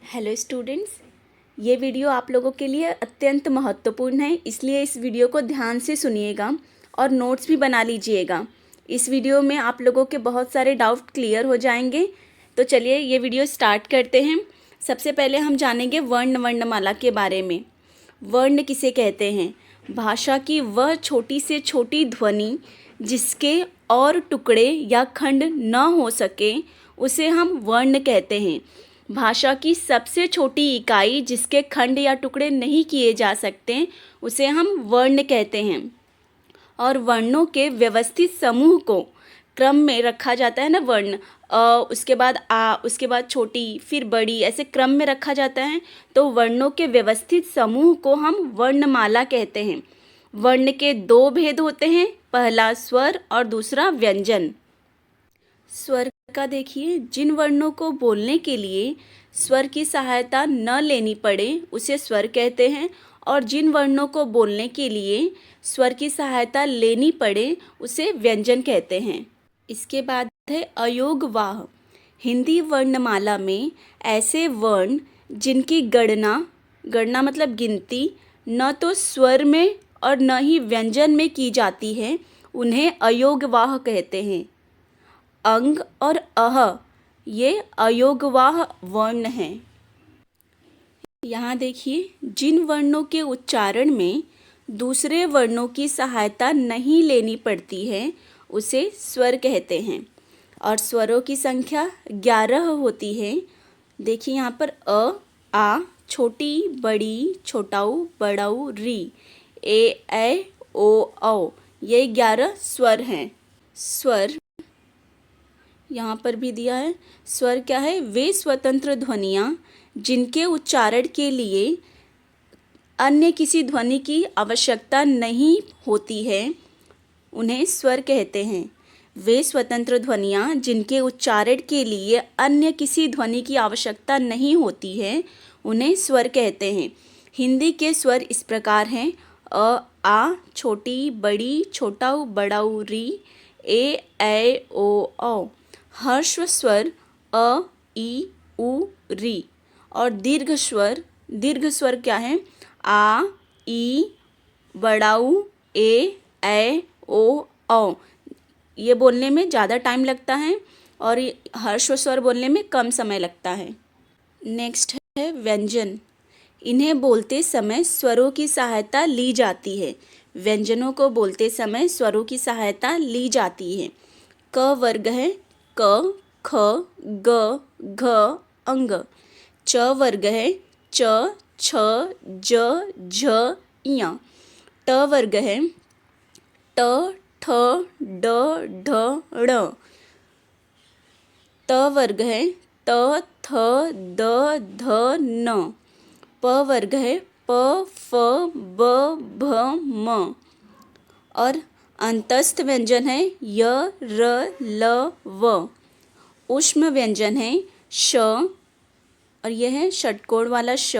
Hello students, ये video आप लोगों के लिए अत्यंत महत्वपूर्ण है, इसलिए इस वीडियो को ध्यान से सुनिएगा और नोट्स भी बना लीजिएगा। इस वीडियो में आप लोगों के बहुत सारे डाउट क्लियर हो जाएंगे। तो चलिए ये वीडियो स्टार्ट करते हैं। सबसे पहले हम जानेंगे वर्णमाला के बारे में। वर्ण किसे कहते हैं? भाषा की वह छोटी से छोटी ध्वनि जिसके और टुकड़े या खंड न हो सके उसे हम वर्ण कहते हैं। भाषा की सबसे छोटी इकाई जिसके खंड या टुकड़े नहीं किए जा सकते उसे हम वर्ण कहते हैं। और वर्णों के व्यवस्थित समूह को क्रम में रखा जाता है ना। वर्ण उसके बाद आ, उसके बाद छोटी, फिर बड़ी, ऐसे क्रम में रखा जाता है। तो वर्णों के व्यवस्थित समूह को हम वर्णमाला कहते हैं। वर्ण के दो भेद होते हैं, पहला स्वर और दूसरा व्यंजन। स्वर का देखिए, जिन वर्णों को बोलने के लिए स्वर की सहायता न लेनी पड़े उसे स्वर कहते हैं, और जिन वर्णों को बोलने के लिए स्वर की सहायता लेनी पड़े उसे व्यंजन कहते हैं। इसके बाद है अयोगवाह। हिंदी वर्णमाला में ऐसे वर्ण जिनकी गणना मतलब गिनती न तो स्वर में और न ही व्यंजन में की जाती है उन्हें अयोगवाह कहते हैं। अंग और अह ये अयोगवाह वर्ण हैं। यहाँ देखिए, जिन वर्णों के उच्चारण में दूसरे वर्णों की सहायता नहीं लेनी पड़ती है उसे स्वर कहते हैं। और स्वरों की संख्या 11 होती है। देखिए यहाँ पर अ, आ, छोटी, बड़ी, छोटाऊ, बड़ाऊ, री, ए, ऐ, ओ, औ, ये 11 स्वर हैं। स्वर यहाँ पर भी दिया है। स्वर क्या है? वे स्वतंत्र ध्वनियाँ जिनके उच्चारण के लिए अन्य किसी ध्वनि की आवश्यकता नहीं होती है उन्हें स्वर कहते हैं। वे स्वतंत्र ध्वनियाँ जिनके उच्चारण के लिए अन्य किसी ध्वनि की आवश्यकता नहीं होती है उन्हें स्वर कहते हैं। हिंदी के स्वर इस प्रकार हैं: अ, आ, छोटी, बड़ी, छोटाऊ, बड़ाऊ, री, ए, ऐ, ओ, औ। ह्रस्व स्वर अ, ई, उ, री। और दीर्घ स्वर क्या है? आ, ई, बड़ाऊ, ए, ऐ, ओ, औ। ये बोलने में ज़्यादा टाइम लगता है और ह्रस्व स्वर बोलने में कम समय लगता है। नेक्स्ट है व्यंजन। इन्हें बोलते समय स्वरों की सहायता ली जाती है। व्यंजनों को बोलते समय स्वरों की सहायता ली जाती है। क वर्ग है क, ख, ग, घ, अंग। च वर्ग है च, छ, ज, झ, ञ। ट वर्ग है ट, ठ, ड, ढ, ण। त वर्ग है त, थ, द, ध, न। प वर्ग है प, फ, ब, भ, म। और अंतस्थ व्यंजन है य, र, ल, व। ऊष्म व्यंजन है श, और यह है षटकोण वाला श,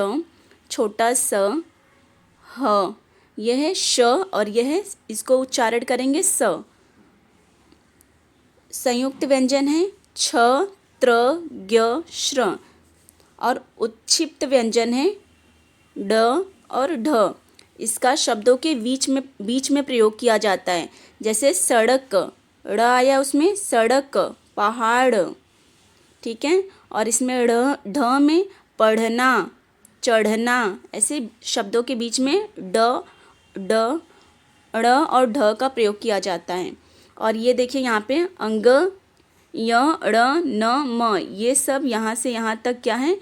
छोटा स, ह। यह है श और यह है, इसको उच्चारण करेंगे स। संयुक्त व्यंजन है छ, त्र, ज्ञ, श्र। और उत्क्षिप्त व्यंजन है ड और ढ। इसका शब्दों के बीच में प्रयोग किया जाता है। जैसे सड़क, ड़ आया उसमें, सड़क, पहाड़, ठीक है। और इसमें ढ में पढ़ना, चढ़ना, ऐसे शब्दों के बीच में ड, ड, ड़ और ढ का प्रयोग किया जाता है। और ये देखिए यहाँ पे अंग, य, ण, न, म, ये सब यहाँ से यहाँ तक क्या है?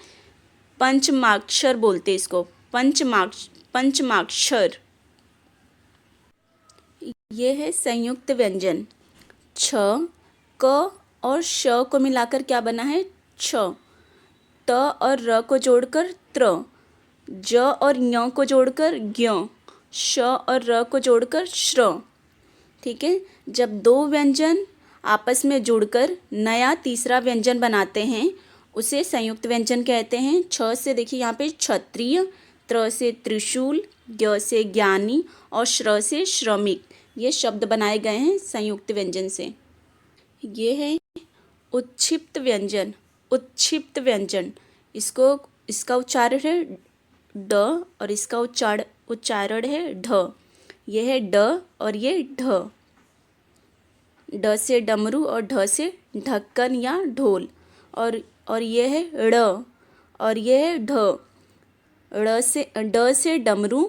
पंचमाक्षर बोलते इसको, पंचमाक्षर। ये है संयुक्त व्यंजन। छ, क और श को मिलाकर क्या बना है? छ। त और र को जोड़कर त्र। ज और ञ को जोड़कर ज्ञ। श और र को जोड़कर श्र। ठीक है। जब दो व्यंजन आपस में जुड़कर नया तीसरा व्यंजन बनाते हैं उसे संयुक्त व्यंजन कहते हैं। छ से देखिए यहाँ पे क्षत्रिय, त्र से त्रिशूल, ज्ञ से ज्ञानी और श्र से श्रमिक, ये शब्द बनाए गए हैं संयुक्त व्यंजन से। ये है उत्क्षिप्त व्यंजन। इसको इसका उच्चारण है ड और इसका उच्चारण है ढ। यह है ड और ये ढ। ड से डमरू और ढ से ढक्कन या ढोल। और यह है ड़ और यह है ढ। ड से डमरू,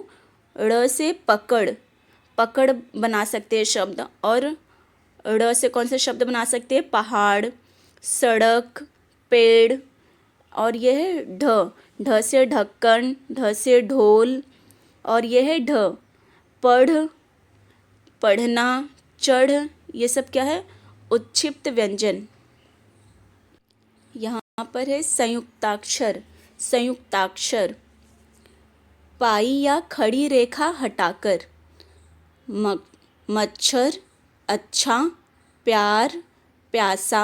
ड़ से पकड़, पकड़ बना सकते हैं शब्द। और ड़ से कौन से शब्द बना सकते हैं? पहाड़, सड़क, पेड़। और यह है ढ। ढ से ढक्कन, ढ से ढोल। और यह है ढ। पढ़, पढ़ना, चढ़, ये सब क्या है? उत्क्षिप्त व्यंजन। यहाँ पर है संयुक्ताक्षर। संयुक्ताक्षर पाई या खड़ी रेखा हटाकर मच्छर, अच्छा, प्यार, प्यासा,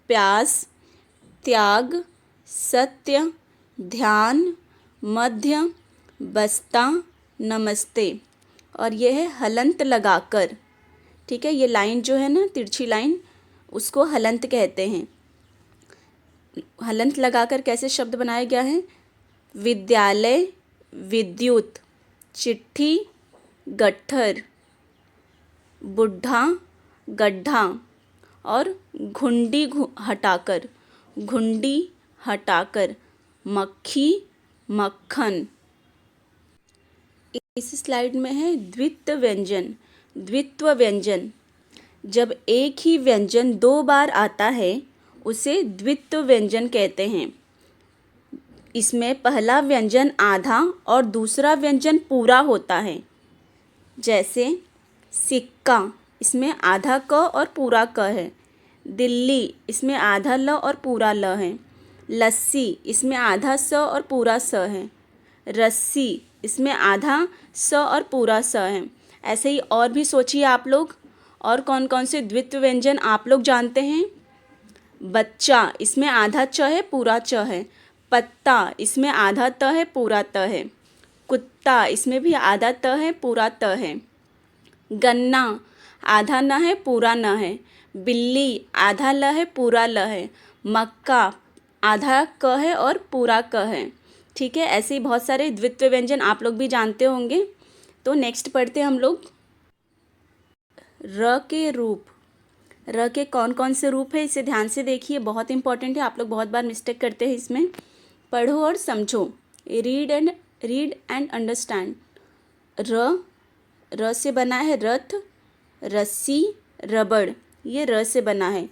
प्यास, त्याग, सत्य, ध्यान, मध्य, बस्ता, नमस्ते। और यह है हलंत लगाकर। ठीक है, ये लाइन जो है ना, तिरछी लाइन, उसको हलंत कहते हैं। हलंत लगाकर कैसे शब्द बनाया गया है? विद्यालय, विद्युत, चिट्ठी, गट्ठर, बुढ़ा, गड्ढा। और घुंडी हटाकर, घुंडी हटाकर, मक्खी, मक्खन। इस स्लाइड में है द्वित्व व्यंजन। द्वित्व व्यंजन, जब एक ही व्यंजन दो बार आता है उसे द्वित्व व्यंजन कहते हैं। इसमें पहला व्यंजन आधा और दूसरा व्यंजन पूरा होता है। जैसे सिक्का, इसमें आधा क और पूरा क है। दिल्ली, इसमें आधा ल और पूरा ल है। लस्सी, इसमें आधा स और पूरा स है। रस्सी, इसमें आधा स और पूरा स है। ऐसे ही और भी सोचिए आप लोग, और कौन कौन से द्वित्व व्यंजन आप लोग जानते हैं? बच्चा, इसमें आधा च है, पूरा च है। पत्ता, इसमें आधा त है, पूरा त है। कुत्ता, इसमें भी आधा त है, पूरा त है। गन्ना, आधा न है, पूरा न है। बिल्ली, आधा ल है, पूरा ल है। मक्का, आधा क है और पूरा क है। ठीक है, ऐसे ही बहुत सारे द्वित्व व्यंजन आप लोग भी जानते होंगे। तो नेक्स्ट पढ़ते हैं हम लोग र के रूप। र के कौन कौन से रूप है, इसे ध्यान से देखिए, बहुत इंपॉर्टेंट है। आप लोग बहुत बार मिस्टेक करते हैं इसमें। पढ़ो और समझो। Read and understand. र से बना है रथ, रस्सी, रबड़, ये र से बना है।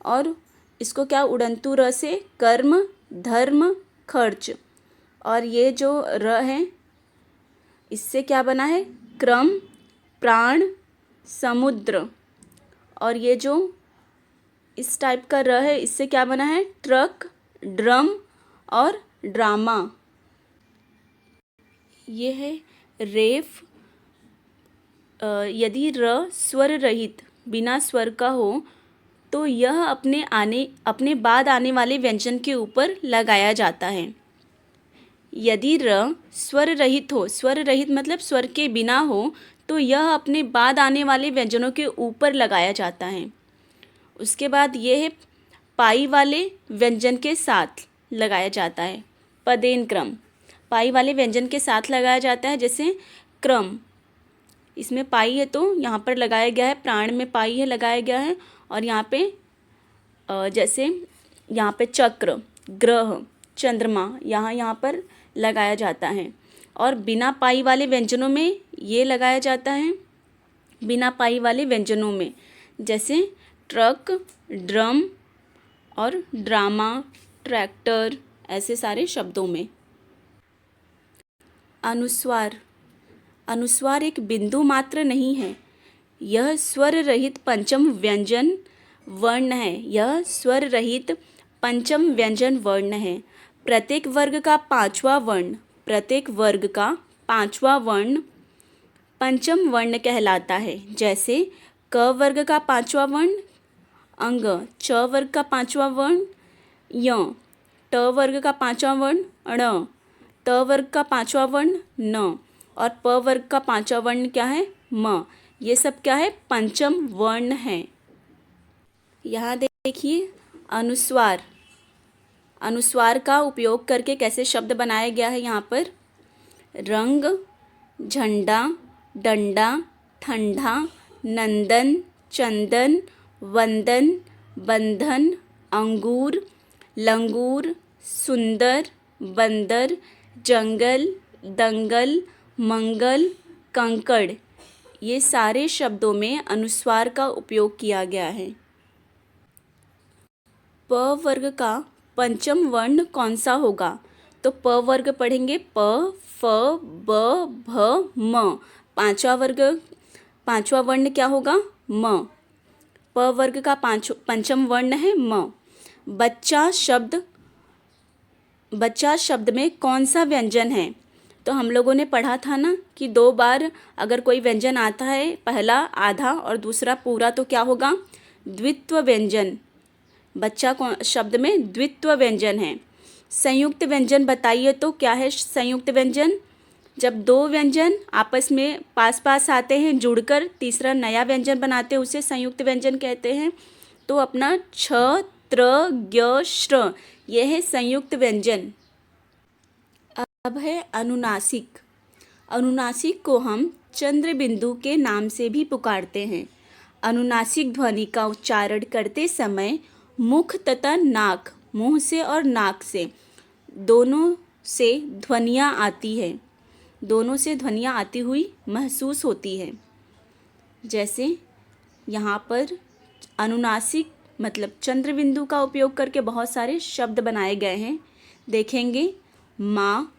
और इसको क्या उड़ंतु र से कर्म, धर्म, खर्च। और ये जो र है, इससे क्या बना है? क्रम, प्राण, समुद्र। और ये जो इस टाइप का र है, इससे क्या बना है? ट्रक, ड्रम और ड्रामा। ये है रेफ। यदि र स्वर रहित, बिना स्वर का हो, तो यह अपने बाद आने वाले व्यंजन के ऊपर लगाया जाता है। यदि र स्वर रहित हो, स्वर रहित मतलब स्वर के बिना हो, तो यह अपने बाद आने वाले व्यंजनों के ऊपर लगाया जाता है। उसके बाद ये है पाई वाले व्यंजन के साथ लगाया जाता है। पदेन क्रम, पाई वाले व्यंजन के साथ लगाया जाता है। जैसे क्रम, इसमें पाई है तो यहाँ पर लगाया गया है, प्राण में पाई है, लगाया गया है। और यहाँ पे जैसे यहाँ पे चक्र, ग्रह, चंद्रमा, यहाँ पर लगाया जाता है। और बिना पाई वाले व्यंजनों में ये लगाया जाता है। बिना पाई वाले व्यंजनों में जैसे ट्रक, ड्रम और ड्रामा, ट्रैक्टर, ऐसे सारे शब्दों में। अनुस्वार। अनुस्वार एक बिंदु मात्र नहीं है, यह स्वर रहित पंचम व्यंजन वर्ण है। यह स्वर रहित पंचम व्यंजन वर्ण है। प्रत्येक वर्ग का पांचवा वर्ण, प्रत्येक वर्ग का पांचवा वर्ण पंचम वर्ण कहलाता है। जैसे क वर्ग का पांचवा वर्ण अंग, च वर्ग का पांचवा वर्ण य, ट वर्ग का पांचवा वर्ण ण, त वर्ग का पांचवा वर्ण न, और प वर्ग का पांचवा वर्ण क्या है? म। ये सब क्या है? पंचम वर्ण है। यहाँ देखिए अनुस्वार। अनुस्वार का उपयोग करके कैसे शब्द बनाया गया है यहाँ पर? रंग, झंडा, डंडा, ठंडा, नंदन, चंदन, वंदन, बंधन, अंगूर, लंगूर, सुंदर, बंदर, जंगल, दंगल, मंगल, कंकड़। ये सारे शब्दों में अनुस्वार का उपयोग किया गया है। प वर्ग का पंचम वर्ण कौन सा होगा? तो प वर्ग पढ़ेंगे प, फ, ब, भ, म। पांचवा वर्ण क्या होगा? म। प वर्ग का पंचम वर्ण है म। बच्चा शब्द में कौन सा व्यंजन है? तो हम लोगों ने पढ़ा था ना कि 2 बार अगर कोई व्यंजन आता है, पहला आधा और दूसरा पूरा, तो क्या होगा? द्वित्व व्यंजन। बच्चा शब्द में द्वित्व व्यंजन है। संयुक्त व्यंजन बताइए तो क्या है संयुक्त व्यंजन? जब 2 व्यंजन आपस में पास पास आते हैं, जुड़कर तीसरा नया व्यंजन बनाते हैं, उसे संयुक्त व्यंजन कहते हैं। तो अपना छ, त्र, ज्ञ, श्र, यह है संयुक्त व्यंजन। अब है अनुनासिक। अनुनासिक को हम चंद्र बिंदु के नाम से भी पुकारते हैं। अनुनासिक ध्वनि का उच्चारण करते समय मुख तथा नाक, मुंह से और नाक से दोनों से ध्वनियाँ आती है, दोनों से ध्वनियाँ आती हुई महसूस होती है। जैसे यहाँ पर अनुनासिक मतलब चंद्र बिंदु का उपयोग करके बहुत सारे शब्द बनाए गए हैं। देखेंगे माँ,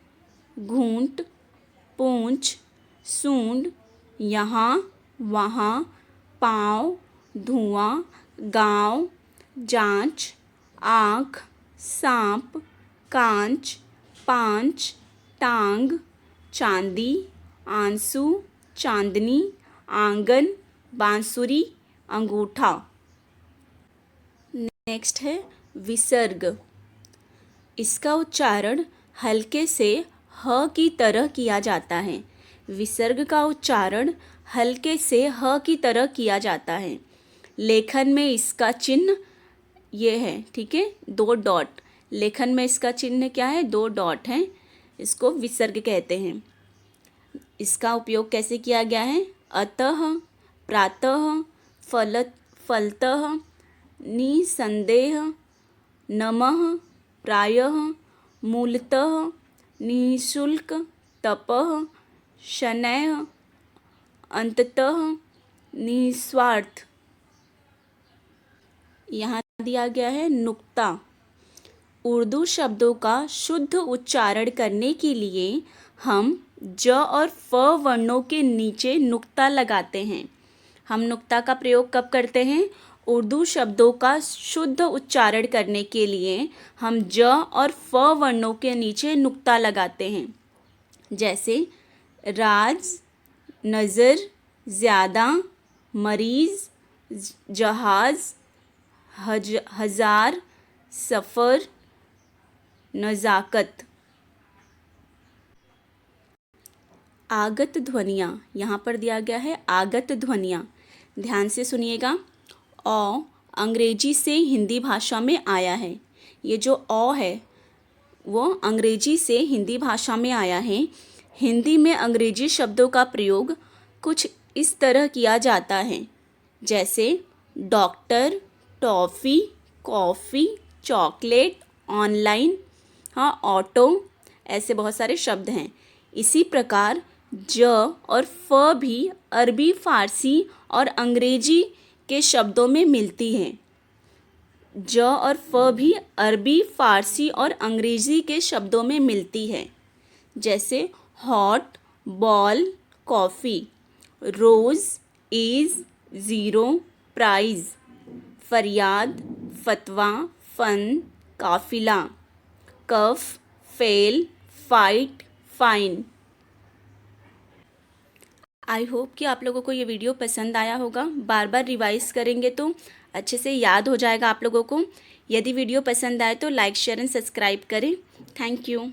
घूंट, पूंछ, सूंड, यहाँ, वहाँ, पाँव, धुआं, गाँव, जांच, आँख, सांप, कांच, पांच, टांग, चांदी, आंसू, चांदनी, आंगन, बांसुरी, अंगूठा। नेक्स्ट है विसर्ग। इसका उच्चारण हल्के से ह की तरह किया जाता है। विसर्ग का उच्चारण हल्के से ह की तरह किया जाता है। लेखन में इसका चिन्ह ये है, ठीक है, 2 डॉट। लेखन में इसका चिन्ह क्या है? 2 डॉट हैं। इसको विसर्ग कहते हैं। इसका उपयोग कैसे किया गया है? अतः, प्रातः, फलतः, निसंदेह, नमः, प्रायः, मूलतः, निःशुल्क, तपः, शनैः, अंततः, निस्वार्थ। यहाँ दिया गया है नुक्ता। उर्दू शब्दों का शुद्ध उच्चारण करने के लिए हम ज और फ वर्णों के नीचे नुक्ता लगाते हैं। हम नुक्ता का प्रयोग कब करते हैं? उर्दू शब्दों का शुद्ध उच्चारण करने के लिए हम ज और फ वर्णों के नीचे नुक्ता लगाते हैं। जैसे राज, नज़र, ज़्यादा, मरीज़, जहाज़, हजार, सफ़र, नज़ाकत। आगत ध्वनियाँ, यहाँ पर दिया गया है आगत ध्वनियाँ। ध्यान से सुनिएगा। औ अंग्रेजी से हिंदी भाषा में आया है। ये जो औ है वो अंग्रेजी से हिंदी भाषा में आया है। हिंदी में अंग्रेजी शब्दों का प्रयोग कुछ इस तरह किया जाता है, जैसे doctor, toffee, coffee, chocolate, online, हाँ, ऑटो, ऐसे बहुत सारे शब्द हैं। इसी प्रकार ज और फ भी अरबी, फ़ारसी और अंग्रेजी के शब्दों में मिलती हैं। ज और फ भी अरबी, फ़ारसी और अंग्रेज़ी के शब्दों में मिलती है। जैसे hot, ball, coffee, rose, is, zero, prize, फरियाद, फतवा, फ़न, काफ़िला, cough, fail, fight, fine. I hope कि आप लोगों को ये वीडियो पसंद आया होगा। बार बार रिवाइज़ करेंगे तो अच्छे से याद हो जाएगा आप लोगों को। यदि वीडियो पसंद आए तो लाइक, शेयर एंड सब्सक्राइब करें। Thank you.